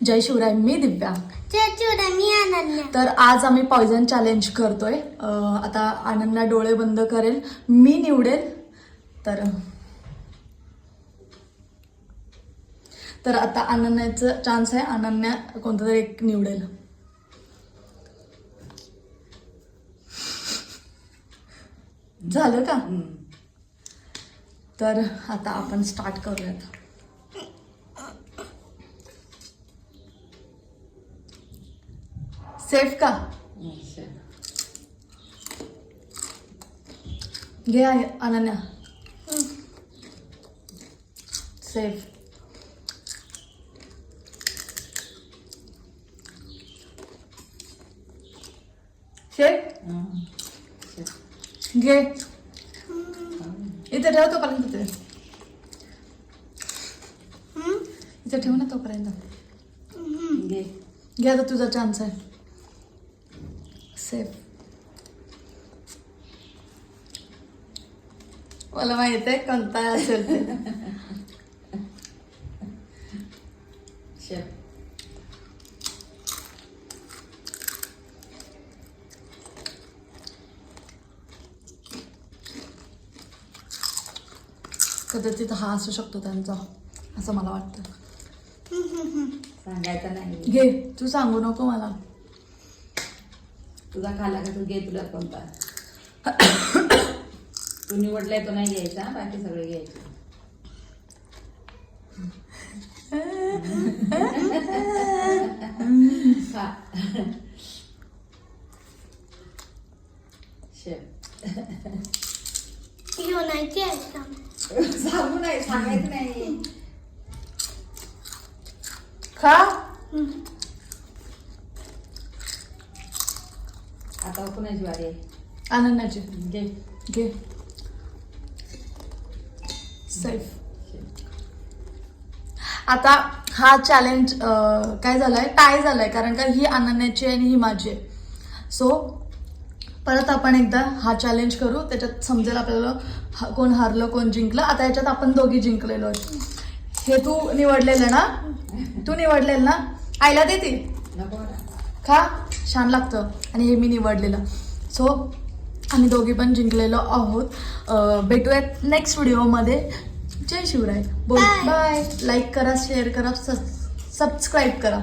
जय शिवराय. मी दिव्या. जय शिवराय. मी अनन्या. तर आज आम्ही पॉइझन चॅलेंज करतोय. आता अनन्या डोळे बंद करेल, मी निवडेल. तर आता अनन्याचं चान्स आहे. अनन्या कोणतं तरी एक निवडेल. झालं का? तर आता आपण स्टार्ट करूयात. सेफ का? घे अनन्या. सेफ. सेफ घे. इथे ठेव तोपर्यंत. इथे ठेव ना तोपर्यंत. घे आता तुझा चान्स आहे. सेफ. मला माहित आहे कोणता असेल ते. कदाचित हा असू शकतो त्यांचा, असं मला वाटतं. सांगायचं नाही. घे, तू सांगू नको मला. तुझा खाला का तू घे. तुला कोणता तू निवडलाय तो नाही घ्यायचा, बाकी सगळे घ्यायचे. खा. सांगू नाही, सांगायचं नाही. खा. आता कुणाची वारी आहे? अनन्याची. घे. घे. सेफ. आता हा चॅलेंज काय झालाय, टाय झालाय, कारण का ही अनन्याची आणि ही माझी आहे. सो परत आपण एकदा हा चॅलेंज करू, त्याच्यात समजेल आपल्याला कोण हारलं कोण जिंकलं. आता याच्यात आपण दोघी जिंकलेलो आहे. हे तू निवडलेलं ना, तू निवडलेलं ना, आईला देते. खा, छान लागतं. आणि हे मी निवडलेलं. सो आम्ही दोघी पण जिंकलेलो आहोत. भेटूयात नेक्स्ट व्हिडिओमध्ये. जय शिवराय. बोल बाय. लाईक करा, शेअर करा, सबस्क्राईब करा.